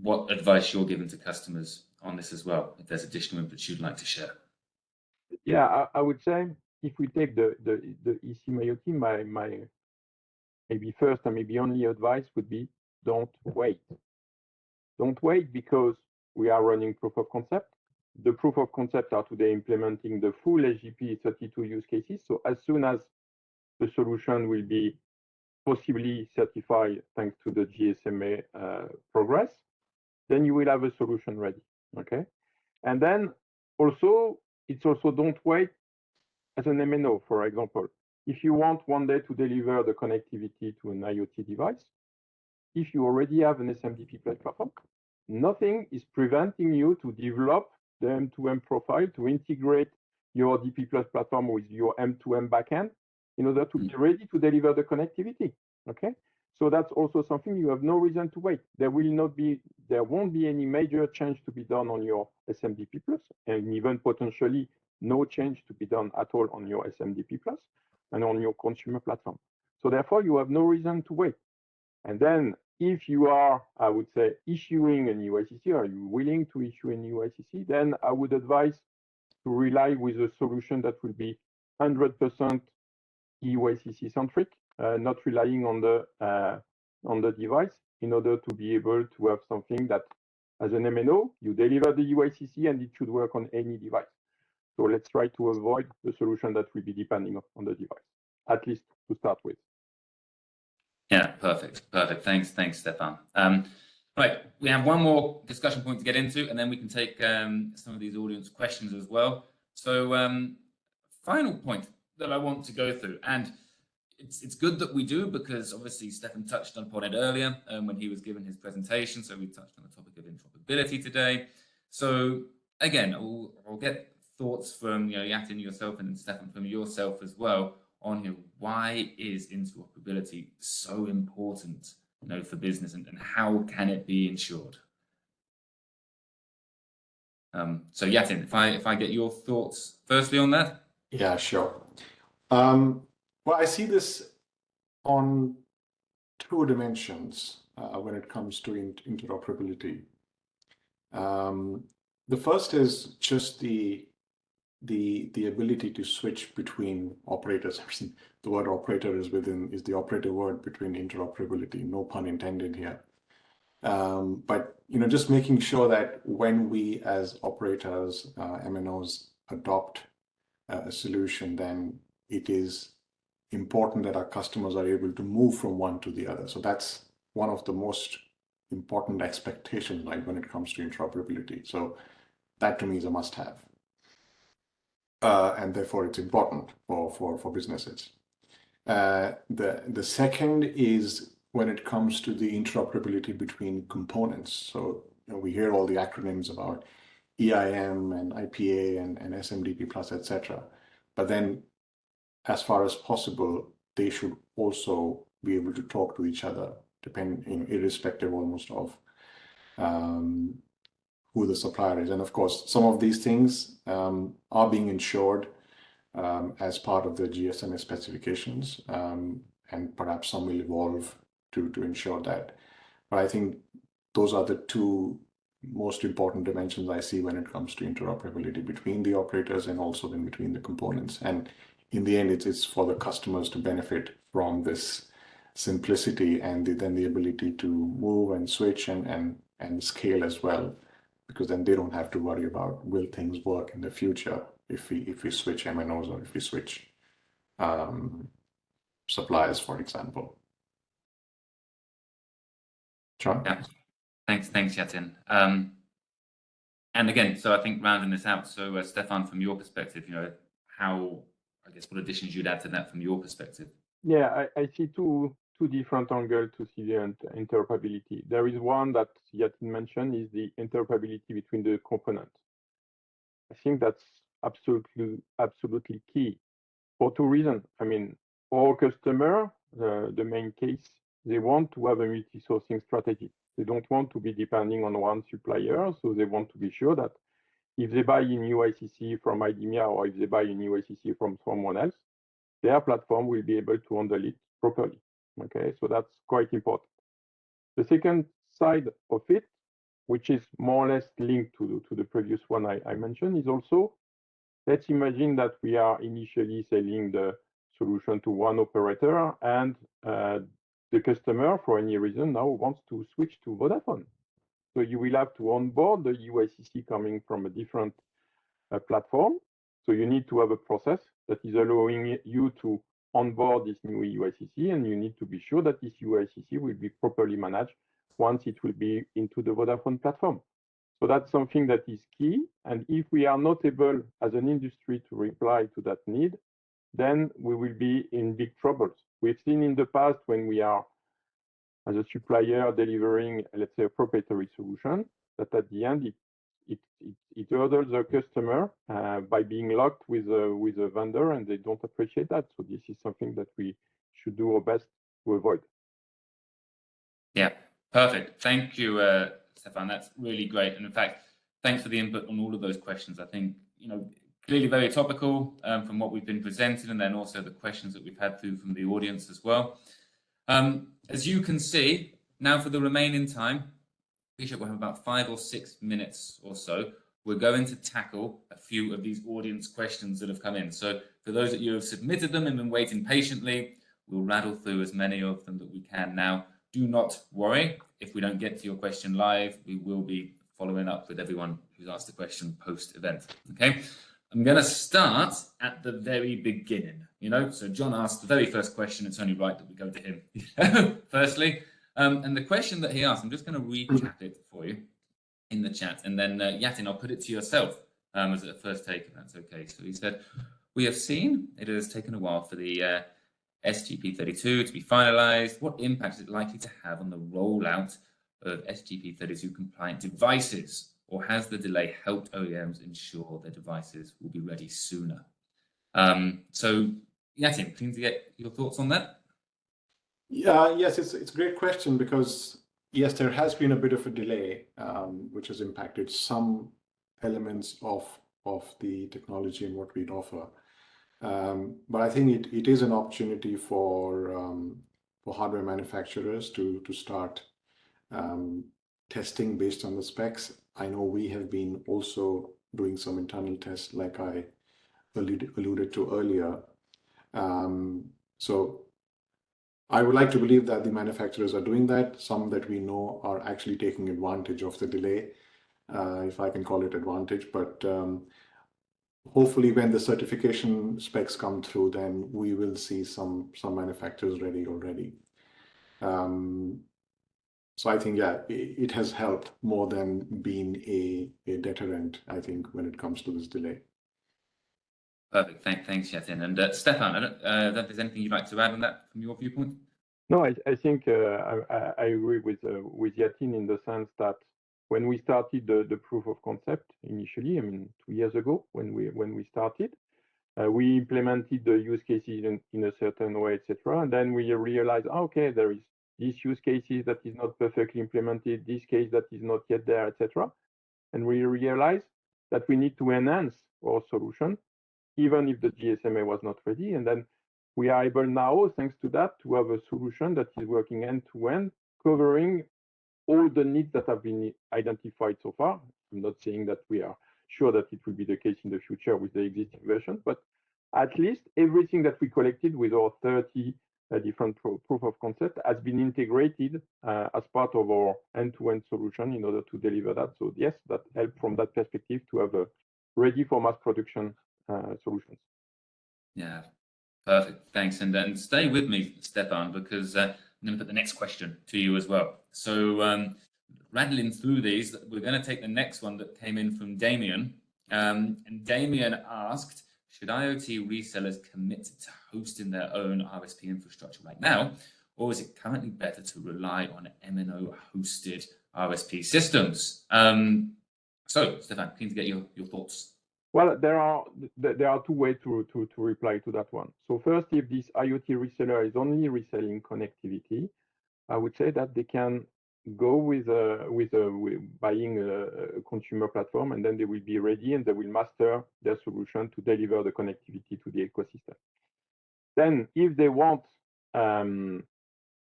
what advice you're giving to customers on this as well, if there's additional inputs you'd like to share. Yeah, I would say if we take the eSIM IoT, my maybe first and maybe only advice would be don't wait. Don't wait, because we are running proof of concept. The proof of concept are today implementing the full SGP32 use cases. So as soon as the solution will be possibly certified thanks to the GSMA progress, then you will have a solution ready. Okay. And then also, it's also don't wait as an MNO, for example. if you want one day to deliver the connectivity to an IoT device, if you already have an SMDP platform, nothing is preventing you to develop the M2M profile to integrate your DP Plus platform with your M2M backend in order to be ready to deliver the connectivity. Okay, so that's also something you have no reason to wait. There won't be any major change to be done on your SMDP Plus, and even potentially no change to be done at all on your SMDP Plus and on your consumer platform. So therefore, you have no reason to wait. And then if you are, I would say, issuing a new ICC, are you willing to issue a new ICC? Then I would advise to rely with a solution that will be 100% EUICC centric, not relying on the device, in order to be able to have something that, as an MNO, you deliver the UICC and it should work on any device. So let's try to avoid the solution that will be depending on the device, at least to start with. Yeah, perfect. Thanks, Stephane. Right, we have one more discussion point to get into, and then we can take some of these audience questions as well. So, final point that I want to go through, and it's good that we do, because obviously Stephane touched upon it earlier when he was giving his presentation. So we touched on the topic of interoperability today. So again, I'll get thoughts from Yatin, yourself, and Stephane from yourself as well on why is interoperability so important, for business, and how can it be ensured? So Yatin, if I get your thoughts firstly on that. Yeah, sure. Well, I see this on two dimensions when it comes to interoperability. The first is just the ability to switch between operators. The word operator is the operator word between interoperability, no pun intended here. But just making sure that when we as operators, MNOs, adopt a solution, then it is important that our customers are able to move from one to the other. So that's one of the most important expectations, when it comes to interoperability. So that to me is a must-have. And therefore it's important for businesses. The second is when it comes to the interoperability between components. So we hear all the acronyms about EIM and IPA and SMDP Plus, etc. But then, as far as possible, they should also be able to talk to each other, irrespective almost of who the supplier is. And of course, some of these things are being ensured as part of the GSMA specifications, and perhaps some will evolve to ensure that. But I think those are the two most important dimensions I see when it comes to interoperability between the operators and also then between the components. And in the end, it's for the customers to benefit from this simplicity and then the ability to move and switch and scale as well, because then they don't have to worry about will things work in the future if we switch MNOs or if we switch suppliers, for example. John? Yeah. Thanks, Yatin. And again, so I think rounding this out, so Stephane, from your perspective, what additions you'd add to that from your perspective? Yeah, I see two different angles to see the interoperability. There is one that Yatin mentioned, is the interoperability between the components. I think that's absolutely key for two reasons. Our customer, the main case, they want to have a multi-sourcing strategy. They don't want to be depending on one supplier, so they want to be sure that if they buy a new ICC from IDEMIA or if they buy a new ICC from someone else, their platform will be able to handle it properly. Okay, so that's quite important. The second side of it, which is more or less linked to the previous one I mentioned, is also, let's imagine that we are initially selling the solution to one operator, and the customer, for any reason, now wants to switch to Vodafone. So you will have to onboard the UICC coming from a different platform. So you need to have a process that is allowing you to onboard this new UICC, and you need to be sure that this UICC will be properly managed once it will be into the Vodafone platform. So that's something that is key. And if we are not able as an industry to reply to that need, then we will be in big troubles. We've seen in the past when we are, as a supplier, delivering, let's say, a proprietary solution, that at the end it hurdles the customer by being locked with a vendor, and they don't appreciate that. So this is something that we should do our best to avoid. Yeah, perfect. Thank you, Stephane. That's really great. And in fact, thanks for the input on all of those questions. I think, clearly very topical from what we've been presented, and then also the questions that we've had through from the audience as well. As you can see, now for the remaining time, we'll have about 5 or 6 minutes or so. We're going to tackle a few of these audience questions that have come in. So for those that you have submitted them and been waiting patiently, we'll rattle through as many of them that we can now. Do not worry if we don't get to your question live. We will be following up with everyone who's asked a question post-event. Okay, I'm going to start at the very beginning. So John asked the very first question. It's only right that we go to him firstly. And the question that he asked, I'm just going to recap it for you in the chat, and then Yatin, I'll put it to yourself as a first take, if that's okay. So he said, we have seen it has taken a while for the SGP32 to be finalized. What impact is it likely to have on the rollout of SGP32 compliant devices, or has the delay helped OEMs ensure their devices will be ready sooner? So Yatin, keen to get your thoughts on that? Yes, it's a great question, because yes, there has been a bit of a delay, which has impacted some elements of the technology and what we'd offer. But I think it is an opportunity for hardware manufacturers to start testing based on the specs. I know we have been also doing some internal tests, like I alluded to earlier. So I would like to believe that the manufacturers are doing that. Some that we know are actually taking advantage of the delay, if I can call it advantage. But hopefully when the certification specs come through, then we will see some manufacturers ready already. So I think, yeah, it has helped more than being a deterrent, I think, when it comes to this delay. Perfect. Thanks, Yatin. And Stephane, I don't know if there's anything you'd like to add on that from your viewpoint? No, I think I agree with Yatin in the sense that when we started the proof of concept initially, 2 years ago, when we started, we implemented the use cases in a certain way, etc. And then we realized, okay, there is this use cases that is not perfectly implemented, this case that is not yet there, etc. And we realized that we need to enhance our solution, even if the GSMA was not ready. And then we are able now, thanks to that, to have a solution that is working end-to-end, covering all the needs that have been identified so far. I'm not saying that we are sure that it will be the case in the future with the existing version, but at least everything that we collected with our 30 different proof of concept has been integrated as part of our end-to-end solution in order to deliver that. So yes, that helped from that perspective to have a ready for mass production solutions. Yeah, perfect. Thanks. And then stay with me, Stephane, because I'm going to put the next question to you as well. So rattling through these, we're going to take the next one that came in from Damien. And Damien asked, should IoT resellers commit to hosting their own RSP infrastructure right now, or is it currently better to rely on MNO hosted RSP systems? So, Stephane, keen to get your thoughts. Well, there are 2 ways to reply to that one. So first, if this IoT reseller is only reselling connectivity, I would say that they can go with buying a consumer platform, and then they will be ready and they will master their solution to deliver the connectivity to the ecosystem. Then, if they want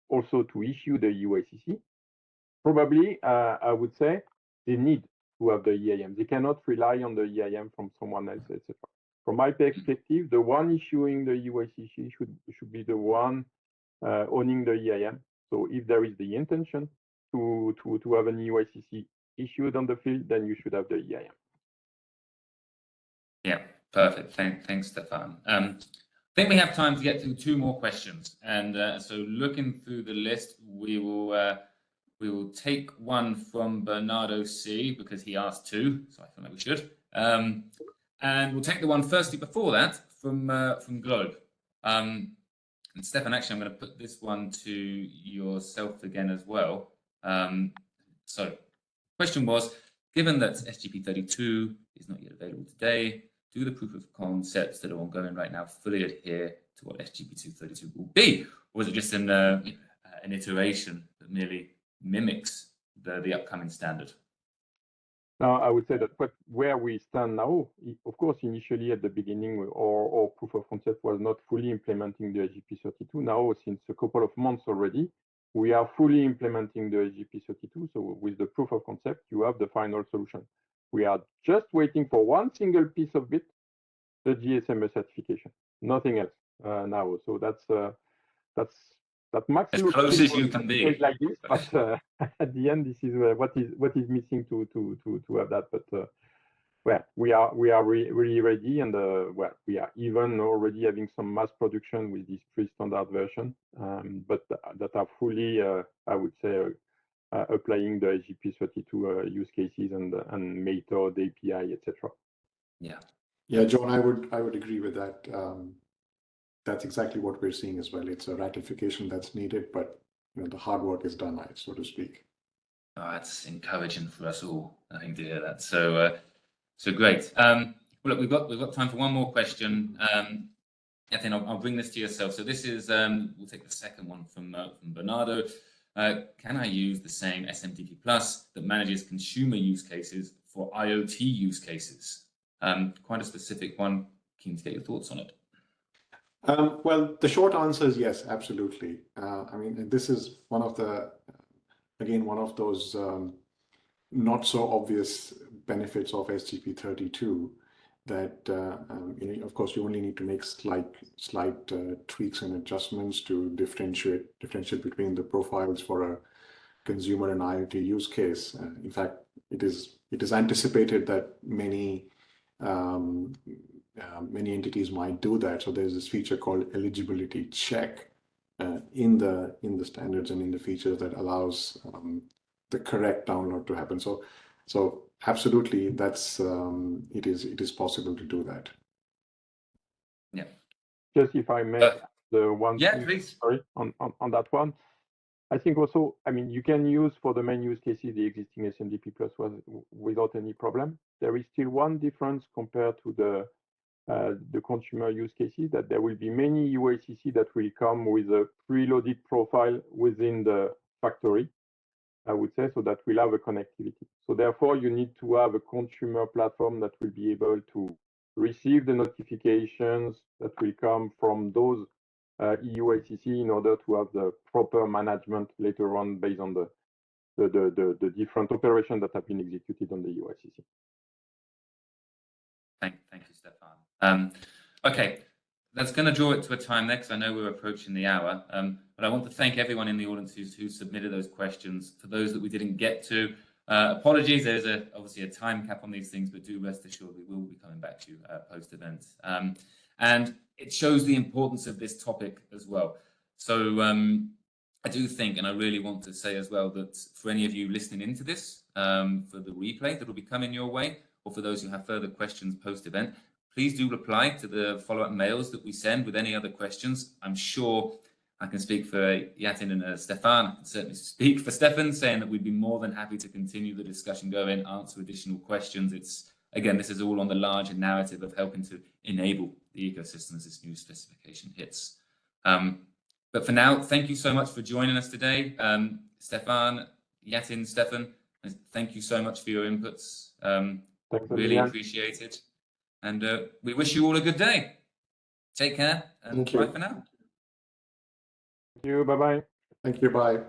also to issue the UACC, probably I would say they need to have the EIM. They cannot rely on the EIM from someone else, etc. From my perspective, the one issuing the UACC should be the one owning the EIM. So if there is the intention to have an UACC issued on the field, then you should have the EIM. Yeah, perfect. Thanks, Stephane. I think we have time to get through 2 more questions. And so looking through the list, we will take one from Bernardo C, because he asked 2, so I feel like we should. And we'll take the one firstly before that from Globe. And Steffen, actually, I'm going to put this one to yourself again as well. So, question was, given that SGP32 is not yet available today, do the proof of concepts that are ongoing right now fully adhere to what SGP232 will be? Or is it just an iteration that merely mimics the upcoming standard? Now, I would say that where we stand now, of course, initially at the beginning, our proof of concept was not fully implementing the SGP32. Now, since a couple of months already, we are fully implementing the SGP32. So with the proof of concept, you have the final solution. We are just waiting for one single piece of bit, the GSMA certification, nothing else now. So that max as close as you can be like this, but at the end, this is what is missing to have that. But well, we are really ready, and well, we are even already having some mass production with this pre-standard version, but that are fully, I would say, applying the SGP32 use cases and method, API, etc. Yeah, John, I would agree with that. That's exactly what we're seeing as well. It's a ratification that's needed, but the hard work is done, so to speak. Oh, that's encouraging for us all, I think, to hear that. So, so great. Well, look, we've got time for one more question. I think I'll bring this to yourself. So this is we'll take the second one from Bernardo. Can I use the same SMTP Plus that manages consumer use cases for IoT use cases? Quite a specific one. Keen to get your thoughts on it. Well, the short answer is yes, absolutely. I mean, this is one of those not so obvious benefits of SGP32 that, of course, you only need to make slight tweaks and adjustments to differentiate between the profiles for a consumer and IoT use case. In fact, it is anticipated that many entities might do that. So there's this feature called eligibility check in the standards and in the features that allows the correct download to happen. So absolutely, that's it is possible to do that. Yeah. Just if I may, the one yeah, thing, please. Sorry, on that one. I think also, I mean, you can use for the main use cases the existing SMTP Plus without any problem. There is still one difference compared to the consumer use cases, that there will be many UACC that will come with a preloaded profile within the factory, I would say, so that will have a connectivity. So therefore, you need to have a consumer platform that will be able to receive the notifications that will come from those EUACC in order to have the proper management later on based on the different operations that have been executed on the EUACC. Thank you, Steffen. Okay, that's going to draw it to a time next. I know we're approaching the hour, but I want to thank everyone in the audience who submitted those questions. For those that we didn't get to, apologies. There's obviously a time cap on these things, but do rest assured we will be coming back to you post-event. And it shows the importance of this topic as well. So I do think, and I really want to say as well, that for any of you listening into this, for the replay that will be coming your way, or for those who have further questions post-event, please do reply to the follow-up mails that we send with any other questions. I'm sure I can speak for Yatin and Steffen. I can certainly speak for Steffen, saying that we'd be more than happy to continue the discussion going, answer additional questions. It's, again, this is all on the larger narrative of helping to enable the ecosystem as this new specification hits. But for now, thank you so much for joining us today. Steffen, Yatin, Steffen, thank you so much for your inputs. Really appreciate it. And we wish you all a good day. Take care and bye for now. Thank you. Bye-bye. Thank you. Bye.